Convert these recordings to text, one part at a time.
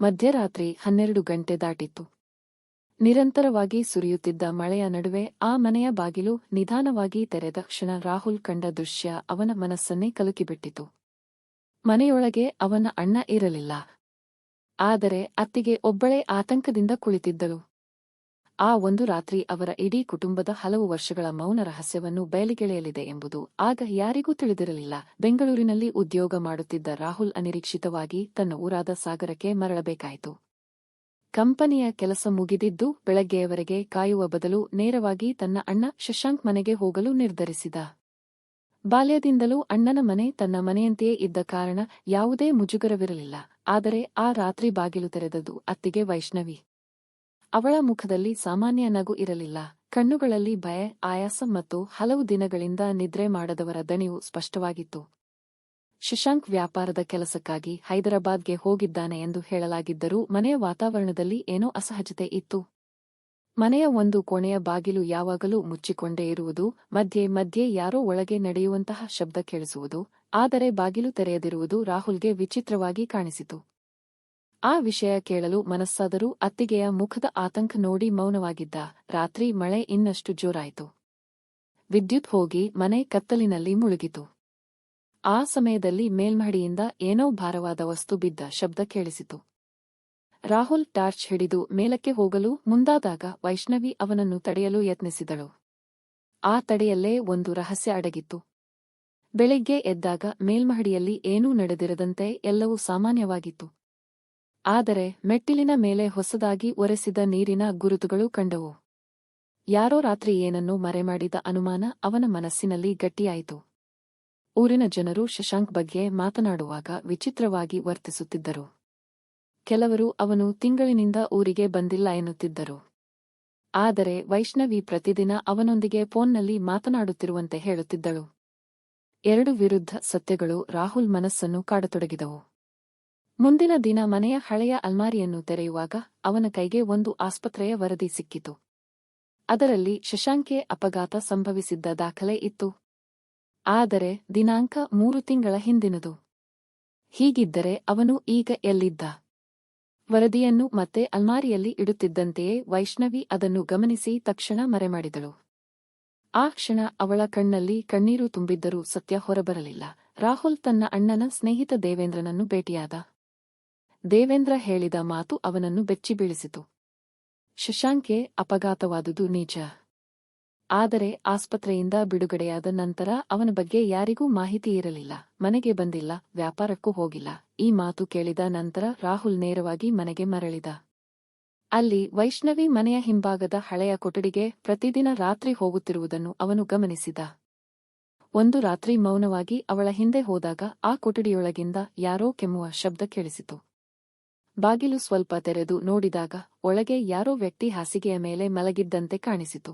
ಮಧ್ಯರಾತ್ರಿ 12 ಗಂಟೆ ದಾಟಿತ್ತು. ನಿರಂತರವಾಗಿ ಸುರಿಯುತ್ತಿದ್ದ ಮಳೆಯ ನಡುವೆ ಆ ಮನೆಯ ಬಾಗಿಲು ನಿಧಾನವಾಗಿ ತೆರೆದ ಕ್ಷಣ ರಾಹುಲ್ ಕಂಡ ದೃಶ್ಯ ಅವನ ಮನಸ್ಸನ್ನೇ ಕಲಕಿಬಿಟ್ಟಿತು. ಮನೆಯೊಳಗೆ ಅವನ ಅಣ್ಣ ಇರಲಿಲ್ಲ. ಆದರೆ ಅತ್ತಿಗೆ ಒಬ್ಬಳೇ ಆತಂಕದಿಂದ ಕುಳಿತಿದ್ದಳು. ಆ ಒಂದು ರಾತ್ರಿ ಅವರ ಇಡೀ ಕುಟುಂಬದ ಹಲವು ವರ್ಷಗಳ ಮೌನ ರಹಸ್ಯವನ್ನು ಬಯಲಿಗೆಳೆಯಲಿದೆ ಎಂಬುದು ಆಗ ಯಾರಿಗೂ ತಿಳಿದಿರಲಿಲ್ಲ. ಬೆಂಗಳೂರಿನಲ್ಲಿ ಉದ್ಯೋಗ ಮಾಡುತ್ತಿದ್ದ ರಾಹುಲ್ ಅನಿರೀಕ್ಷಿತವಾಗಿ ತನ್ನ ಊರಾದ ಸಾಗರಕ್ಕೆ ಮರಳಬೇಕಾಯಿತು. ಕಂಪನಿಯ ಕೆಲಸ ಮುಗಿದಿದ್ದು ಬೆಳಗ್ಗೆಯವರೆಗೆ ಕಾಯುವ ಬದಲು ನೇರವಾಗಿ ತನ್ನ ಅಣ್ಣ ಶಶಾಂಕ್ ಮನೆಗೆ ಹೋಗಲು ನಿರ್ಧರಿಸಿದ. ಬಾಲ್ಯದಿಂದಲೂ ಅಣ್ಣನ ಮನೆ ತನ್ನ ಮನೆಯಂತೆಯೇ ಇದ್ದ ಕಾರಣ ಯಾವುದೇ ಮುಜುಗರವಿರಲಿಲ್ಲ. ಆದರೆ ಆ ರಾತ್ರಿ ಬಾಗಿಲು ತೆರೆದದ್ದು ಅತ್ತಿಗೆ ವೈಷ್ಣವಿ. ಅವಳ ಮುಖದಲ್ಲಿ ಸಾಮಾನ್ಯ ನಗು ಇರಲಿಲ್ಲ. ಕಣ್ಣುಗಳಲ್ಲಿ ಭಯ, ಆಯಾಸ ಮತ್ತು ಹಲವು ದಿನಗಳಿಂದ ನಿದ್ರೆ ಮಾಡದವರ ದಣಿವು ಸ್ಪಷ್ಟವಾಗಿತ್ತು. ಶಶಾಂಕ್ ವ್ಯಾಪಾರದ ಕೆಲಸಕ್ಕಾಗಿ ಹೈದರಾಬಾದ್ಗೆ ಹೋಗಿದ್ದಾನೆ ಎಂದು ಹೇಳಲಾಗಿದ್ದರೂ ಮನೆಯ ವಾತಾವರಣದಲ್ಲಿ ಏನೋ ಅಸಹಜತೆ ಇತ್ತು. ಮನೆಯ ಒಂದು ಕೋಣೆಯ ಬಾಗಿಲು ಯಾವಾಗಲೂ ಮುಚ್ಚಿಕೊಂಡೇ ಇರುವುದು, ಮಧ್ಯೆ ಮಧ್ಯೆ ಯಾರೋ ಒಳಗೆ ನಡೆಯುವಂತಹ ಶಬ್ದ ಕೇಳಿಸುವುದು, ಆದರೆ ಬಾಗಿಲು ತೆರೆಯದಿರುವುದು ರಾಹುಲ್ಗೆ ವಿಚಿತ್ರವಾಗಿ ಕಾಣಿಸಿತು. ಆ ವಿಷಯ ಕೇಳಲು ಮನಸ್ಸಾದರೂ ಅತ್ತಿಗೆಯ ಮುಖದ ಆತಂಕ ನೋಡಿ ಮೌನವಾಗಿದ್ದ. ರಾತ್ರಿ ಮಳೆ ಇನ್ನಷ್ಟು ಜೋರಾಯಿತು. ವಿದ್ಯುತ್ ಹೋಗಿ ಮನೆ ಕತ್ತಲಿನಲ್ಲಿ ಮುಳುಗಿತು. ಆ ಸಮಯದಲ್ಲಿ ಮೇಲ್ಮಹಡಿಯಿಂದ ಏನೋ ಭಾರವಾದ ವಸ್ತು ಬಿದ್ದ ಶಬ್ದ ಕೇಳಿಸಿತು. ರಾಹುಲ್ ಟಾರ್ಚ್ ಹಿಡಿದು ಮೇಲಕ್ಕೆ ಹೋಗಲು ಮುಂದಾದಾಗ ವೈಷ್ಣವಿ ಅವನನ್ನು ತಡೆಯಲು ಯತ್ನಿಸಿದಳು. ಆ ತಡೆಯಲ್ಲೇ ಒಂದು ರಹಸ್ಯ ಅಡಗಿತ್ತು. ಬೆಳಿಗ್ಗೆ ಎದ್ದಾಗ ಮೇಲ್ಮಹಡಿಯಲ್ಲಿ ಏನೂ ನಡೆದಿರದಂತೆ ಎಲ್ಲವೂ ಸಾಮಾನ್ಯವಾಗಿತ್ತು. ಆದರೆ ಮೆಟ್ಟಿಲಿನ ಮೇಲೆ ಹೊಸದಾಗಿ ಒರೆಸಿದ ನೀರಿನ ಗುರುತುಗಳು ಕಂಡವು. ಯಾರೋ ರಾತ್ರಿ ಏನನ್ನೋ ಮರೆಮಾಡಿದ ಅನುಮಾನ ಅವನ ಮನಸ್ಸಿನಲ್ಲಿ ಗಟ್ಟಿಯಾಯಿತು. ಊರಿನ ಜನರು ಶಶಾಂಕ್ ಬಗ್ಗೆ ಮಾತನಾಡುವಾಗ ವಿಚಿತ್ರವಾಗಿ ವರ್ತಿಸುತ್ತಿದ್ದರು. ಕೆಲವರು ಅವನು ತಿಂಗಳಿನಿಂದ ಊರಿಗೆ ಬಂದಿಲ್ಲ ಎನ್ನುತ್ತಿದ್ದರು. ಆದರೆ ವೈಷ್ಣವಿ ಪ್ರತಿದಿನ ಅವನೊಂದಿಗೆ ಫೋನ್ನಲ್ಲಿ ಮಾತನಾಡುತ್ತಿರುವಂತೆ ಹೇಳುತ್ತಿದ್ದಳು. ಎರಡು ವಿರುದ್ಧ ಸತ್ಯಗಳು ರಾಹುಲ್ ಮನಸ್ಸನ್ನು ಕಾಡತೊಡಗಿದವು. ಮುಂದಿನ ದಿನ ಮನೆಯ ಹಳೆಯ ಅಲ್ಮಾರಿಯನ್ನು ತೆರೆಯುವಾಗ ಅವನ ಕೈಗೆ ಒಂದು ಆಸ್ಪತ್ರೆಯ ವರದಿ ಸಿಕ್ಕಿತು. ಅದರಲ್ಲಿ ಶಶಾಂಕ್ಗೆ ಅಪಘಾತ ಸಂಭವಿಸಿದ್ದ ದಾಖಲೆ ಇತ್ತು. ಆದರೆ ದಿನಾಂಕ 3 ತಿಂಗಳ ಹಿಂದಿನದು. ಹೀಗಿದ್ದರೆ ಅವನು ಈಗ ಎಲ್ಲಿದ್ದ? ವರದಿಯನ್ನು ಮತ್ತೆ ಅಲ್ಮಾರಿಯಲ್ಲಿ ಇಡುತ್ತಿದ್ದಂತೆಯೇ ವೈಷ್ಣವಿ ಅದನ್ನು ಗಮನಿಸಿ ತಕ್ಷಣ ಮರೆಮಾಡಿದಳು. ಆ ಕ್ಷಣ ಅವಳ ಕಣ್ಣಲ್ಲಿ ಕಣ್ಣೀರು ತುಂಬಿದ್ದರೂ ಸತ್ಯ ಹೊರಬರಲಿಲ್ಲ. ರಾಹುಲ್ ತನ್ನ ಅಣ್ಣನ ಸ್ನೇಹಿತ ದೇವೇಂದ್ರನನ್ನು ಭೇಟಿಯಾದ. ದೇವೇಂದ್ರ ಹೇಳಿದ ಮಾತು ಅವನನ್ನು ಬೆಚ್ಚಿಬೀಳಿಸಿತು. ಶಶಾಂಕ್ಗೆ ಅಪಘಾತವಾದುದು ನಿಜ. ಆದರೆ ಆಸ್ಪತ್ರೆಯಿಂದ ಬಿಡುಗಡೆಯಾದ ನಂತರ ಅವನ ಬಗ್ಗೆ ಯಾರಿಗೂ ಮಾಹಿತಿ ಇರಲಿಲ್ಲ. ಮನೆಗೆ ಬಂದಿಲ್ಲ, ವ್ಯಾಪಾರಕ್ಕೂ ಹೋಗಿಲ್ಲ. ಈ ಮಾತು ಕೇಳಿದ ನಂತರ ರಾಹುಲ್ ನೇರವಾಗಿ ಮನೆಗೆ ಮರಳಿದ. ಅಲ್ಲಿ ವೈಷ್ಣವಿ ಮನೆಯ ಹಿಂಭಾಗದ ಹಳೆಯ ಕೊಠಡಿಗೆ ಪ್ರತಿದಿನ ರಾತ್ರಿ ಹೋಗುತ್ತಿರುವುದನ್ನು ಅವನು ಗಮನಿಸಿದ. ಒಂದು ರಾತ್ರಿ ಮೌನವಾಗಿ ಅವಳ ಹಿಂದೆ ಹೋದಾಗ ಆ ಕೊಠಡಿಯೊಳಗಿಂದ ಯಾರೋ ಕೆಮ್ಮುವ ಶಬ್ದ ಕೇಳಿಸಿತು. ಬಾಗಿಲು ಸ್ವಲ್ಪ ತೆರೆದು ನೋಡಿದಾಗ ಒಳಗೆ ಯಾರೋ ವ್ಯಕ್ತಿ ಹಾಸಿಗೆಯ ಮೇಲೆ ಮಲಗಿದ್ದಂತೆ ಕಾಣಿಸಿತು.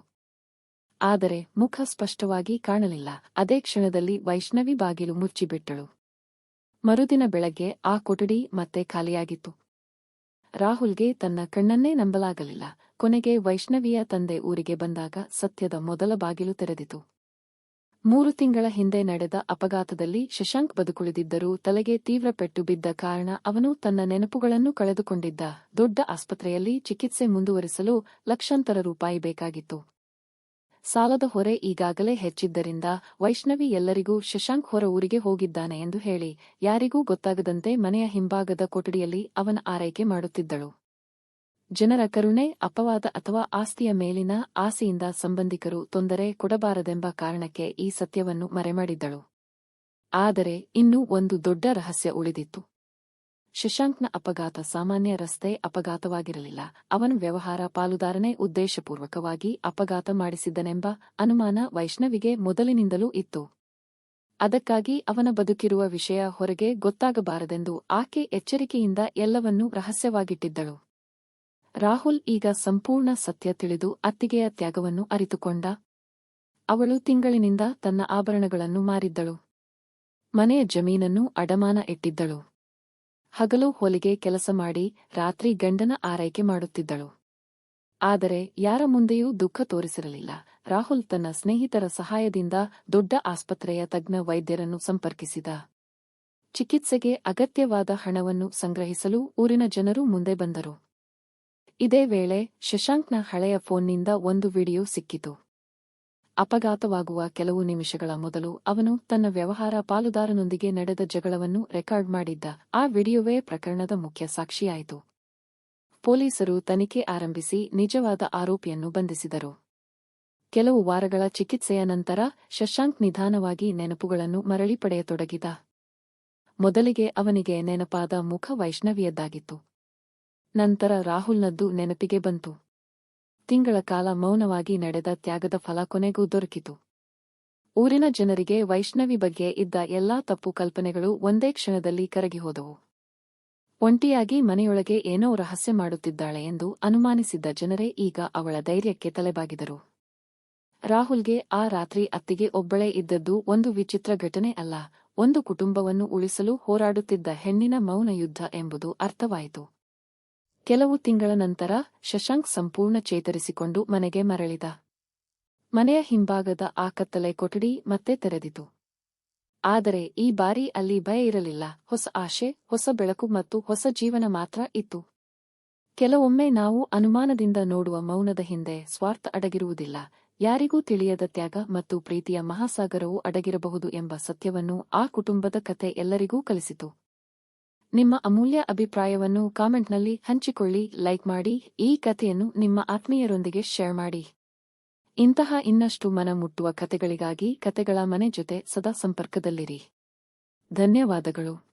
ಆದರೆ ಮುಖ ಸ್ಪಷ್ಟವಾಗಿ ಕಾಣಲಿಲ್ಲ. ಅದೇ ಕ್ಷಣದಲ್ಲಿ ವೈಷ್ಣವಿ ಬಾಗಿಲು ಮುಚ್ಚಿಬಿಟ್ಟಳು. ಮರುದಿನ ಬೆಳಗ್ಗೆ ಆ ಕೊಠಡಿ ಮತ್ತೆ ಖಾಲಿಯಾಗಿತ್ತು. ರಾಹುಲ್ಗೆ ತನ್ನ ಕಣ್ಣನ್ನೇ ನಂಬಲಾಗಲಿಲ್ಲ. ಕೊನೆಗೆ ವೈಷ್ಣವಿಯ ತಂದೆ ಊರಿಗೆ ಬಂದಾಗ ಸತ್ಯದ ಮೊದಲ ಬಾಗಿಲು ತೆರೆದಿತು. 3 ತಿಂಗಳ ಹಿಂದೆ ನಡೆದ ಅಪಘಾತದಲ್ಲಿ ಶಶಾಂಕ್ ಬದುಕುಳಿದಿದ್ದರೂ ತಲೆಗೆ ತೀವ್ರ ಪೆಟ್ಟು ಬಿದ್ದ ಕಾರಣ ಅವನು ತನ್ನ ನೆನಪುಗಳನ್ನು ಕಳೆದುಕೊಂಡಿದ್ದ. ದೊಡ್ಡ ಆಸ್ಪತ್ರೆಯಲ್ಲಿ ಚಿಕಿತ್ಸೆ ಮುಂದುವರಿಸಲು ಲಕ್ಷಾಂತರ ರೂಪಾಯಿ ಬೇಕಾಗಿತ್ತು. ಸಾಲದ ಹೊರೆ ಈಗಾಗಲೇ ಹೆಚ್ಚಿದ್ದರಿಂದ ವೈಷ್ಣವಿ ಎಲ್ಲರಿಗೂ ಶಶಾಂಕ್ ಹೊರ ಊರಿಗೆ ಹೋಗಿದ್ದಾನೆ ಎಂದು ಹೇಳಿ ಯಾರಿಗೂ ಗೊತ್ತಾಗದಂತೆ ಮನೆಯ ಹಿಂಭಾಗದ ಕೊಠಡಿಯಲ್ಲಿ ಅವನ ಆರೈಕೆ ಮಾಡುತ್ತಿದ್ದಳು. ಜನರ ಕರುಣೆ, ಅಪವಾದ ಅಥವಾ ಆಸ್ತಿಯ ಮೇಲಿನ ಆಸೆಯಿಂದ ಸಂಬಂಧಿಕರು ತೊಂದರೆ ಕೊಡಬಾರದೆಂಬ ಕಾರಣಕ್ಕೆ ಈ ಸತ್ಯವನ್ನು ಮರೆಮಾಡಿದ್ದಳು. ಆದರೆ ಇನ್ನೂ ಒಂದು ದೊಡ್ಡ ರಹಸ್ಯ ಉಳಿದಿತ್ತು. ಶಶಾಂಕ್ನ ಅಪಘಾತ ಸಾಮಾನ್ಯ ರಸ್ತೆ ಅಪಘಾತವಾಗಿರಲಿಲ್ಲ. ಅವನ ವ್ಯವಹಾರ ಪಾಲುದಾರನೇ ಉದ್ದೇಶಪೂರ್ವಕವಾಗಿ ಅಪಘಾತ ಮಾಡಿಸಿದ್ದನೆಂಬ ಅನುಮಾನ ವೈಷ್ಣವಿಗೆ ಮೊದಲಿನಿಂದಲೂ ಇತ್ತು. ಅದಕ್ಕಾಗಿ ಅವನ ಬದುಕಿರುವ ವಿಷಯ ಹೊರಗೆ ಗೊತ್ತಾಗಬಾರದೆಂದು ಆಕೆ ಎಚ್ಚರಿಕೆಯಿಂದ ಎಲ್ಲವನ್ನೂ ರಹಸ್ಯವಾಗಿಟ್ಟಿದ್ದಳು. ರಾಹುಲ್ ಈಗ ಸಂಪೂರ್ಣ ಸತ್ಯ ತಿಳಿದು ಅತ್ತಿಗೆಯ ತ್ಯಾಗವನ್ನು ಅರಿತುಕೊಂಡ. ಅವಳು ತಿಂಗಳಿನಿಂದ ತನ್ನ ಆಭರಣಗಳನ್ನು ಮಾರಿದ್ದಳು. ಮನೆಯ ಜಮೀನನ್ನು ಅಡಮಾನ ಇಟ್ಟಿದ್ದಳು. ಹಗಲು ಹೊಲಿಗೆ ಕೆಲಸ ಮಾಡಿ ರಾತ್ರಿ ಗಂಡನ ಆರೈಕೆ ಮಾಡುತ್ತಿದ್ದಳು. ಆದರೆ ಯಾರ ಮುಂದೆಯೂ ದುಃಖ ತೋರಿಸಿರಲಿಲ್ಲ. ರಾಹುಲ್ ತನ್ನ ಸ್ನೇಹಿತರ ಸಹಾಯದಿಂದ ದೊಡ್ಡ ಆಸ್ಪತ್ರೆಯ ತಜ್ಞ ವೈದ್ಯರನ್ನು ಸಂಪರ್ಕಿಸಿದ. ಚಿಕಿತ್ಸೆಗೆ ಅಗತ್ಯವಾದ ಹಣವನ್ನು ಸಂಗ್ರಹಿಸಲು ಊರಿನ ಜನರು ಮುಂದೆ ಬಂದರು. ಇದೇ ವೇಳೆ ಶಶಾಂಕ್ನ ಹಳೆಯ ಫೋನ್ನಿಂದ ಒಂದು ವಿಡಿಯೋ ಸಿಕ್ಕಿತು. ಅಪಘಾತವಾಗುವ ಕೆಲವು ನಿಮಿಷಗಳ ಮೊದಲು ಅವನು ತನ್ನ ವ್ಯವಹಾರ ಪಾಲುದಾರನೊಂದಿಗೆ ನಡೆದ ಜಗಳವನ್ನು ರೆಕಾರ್ಡ್ ಮಾಡಿದ್ದ. ಆ ವಿಡಿಯೋವೇ ಪ್ರಕರಣದ ಮುಖ್ಯ ಸಾಕ್ಷಿಯಾಯಿತು. ಪೊಲೀಸರು ತನಿಖೆ ಆರಂಭಿಸಿ ನಿಜವಾದ ಆರೋಪಿಯನ್ನು ಬಂಧಿಸಿದರು. ಕೆಲವು ವಾರಗಳ ಚಿಕಿತ್ಸೆಯ ನಂತರ ಶಶಾಂಕ್ ನಿಧಾನವಾಗಿ ನೆನಪುಗಳನ್ನು ಮರಳಿ ಪಡೆಯತೊಡಗಿದ. ಮೊದಲಿಗೆ ಅವನಿಗೆ ನೆನಪಾದ ಮುಖ ವೈಷ್ಣವಿಯದ್ದಾಗಿತ್ತು. ನಂತರ ರಾಹುಲ್ನದ್ದು ನೆನಪಿಗೆ ಬಂತು. ತಿಂಗಳ ಕಾಲ ಮೌನವಾಗಿ ನಡೆದ ತ್ಯಾಗದ ಫಲ ಕೊನೆಗೂ ದೊರಕಿತು. ಊರಿನ ಜನರಿಗೆ ವೈಷ್ಣವಿ ಬಗ್ಗೆ ಇದ್ದ ಎಲ್ಲಾ ತಪ್ಪು ಕಲ್ಪನೆಗಳು ಒಂದೇ ಕ್ಷಣದಲ್ಲಿ ಕರಗಿಹೋದವು. ಒಂಟಿಯಾಗಿ ಮನೆಯೊಳಗೆ ಏನೋ ರಹಸ್ಯ ಮಾಡುತ್ತಿದ್ದಾಳೆ ಎಂದು ಅನುಮಾನಿಸಿದ್ದ ಜನರೇ ಈಗ ಅವಳ ಧೈರ್ಯಕ್ಕೆ ತಲೆಬಾಗಿದರು. ರಾಹುಲ್ಗೆ ಆ ರಾತ್ರಿ ಅತ್ತಿಗೆ ಒಬ್ಬಳೇ ಇದ್ದದ್ದು ಒಂದು ವಿಚಿತ್ರ ಘಟನೆ ಅಲ್ಲ, ಒಂದು ಕುಟುಂಬವನ್ನು ಉಳಿಸಲು ಹೋರಾಡುತ್ತಿದ್ದ ಹೆಣ್ಣಿನ ಮೌನ ಯುದ್ಧ ಎಂಬುದು ಅರ್ಥವಾಯಿತು. ಕೆಲವು ತಿಂಗಳ ನಂತರ ಶಶಾಂಕ್ ಸಂಪೂರ್ಣ ಚೇತರಿಸಿಕೊಂಡು ಮನೆಗೆ ಮರಳಿದ. ಮನೆಯ ಹಿಂಭಾಗದ ಆ ಕತ್ತಲೆ ಕೊಠಡಿ ಮತ್ತೆ ತೆರೆದಿತು. ಆದರೆ ಈ ಬಾರಿ ಅಲ್ಲಿ ಭಯ ಇರಲಿಲ್ಲ. ಹೊಸ ಆಶೆ, ಹೊಸ ಬೆಳಕು ಮತ್ತು ಹೊಸ ಜೀವನ ಮಾತ್ರ ಇತ್ತು. ಕೆಲವೊಮ್ಮೆ ನಾವು ಅನುಮಾನದಿಂದ ನೋಡುವ ಮೌನದ ಹಿಂದೆ ಸ್ವಾರ್ಥ ಅಡಗಿರುವುದಿಲ್ಲ, ಯಾರಿಗೂ ತಿಳಿಯದ ತ್ಯಾಗ ಮತ್ತು ಪ್ರೀತಿಯ ಮಹಾಸಾಗರವು ಅಡಗಿರಬಹುದು ಎಂಬ ಸತ್ಯವನ್ನು ಆ ಕುಟುಂಬದ ಕತೆ ಎಲ್ಲರಿಗೂ ಕಲಿಸಿತು. ನಿಮ್ಮ ಅಮೂಲ್ಯ ಅಭಿಪ್ರಾಯವನ್ನು ಕಾಮೆಂಟ್ನಲ್ಲಿ ಹಂಚಿಕೊಳ್ಳಿ, ಲೈಕ್ ಮಾಡಿ, ಈ ಕಥೆಯನ್ನು ನಿಮ್ಮ ಆತ್ಮೀಯರೊಂದಿಗೆ ಶೇರ್ ಮಾಡಿ. ಇಂತಹ ಇನ್ನಷ್ಟು ಮನ ಮುಟ್ಟುವ ಕಥೆಗಳಿಗಾಗಿ ಕಥೆಗಳ ಮನೆ ಜೊತೆ ಸದಾ ಸಂಪರ್ಕದಲ್ಲಿರಿ. ಧನ್ಯವಾದಗಳು.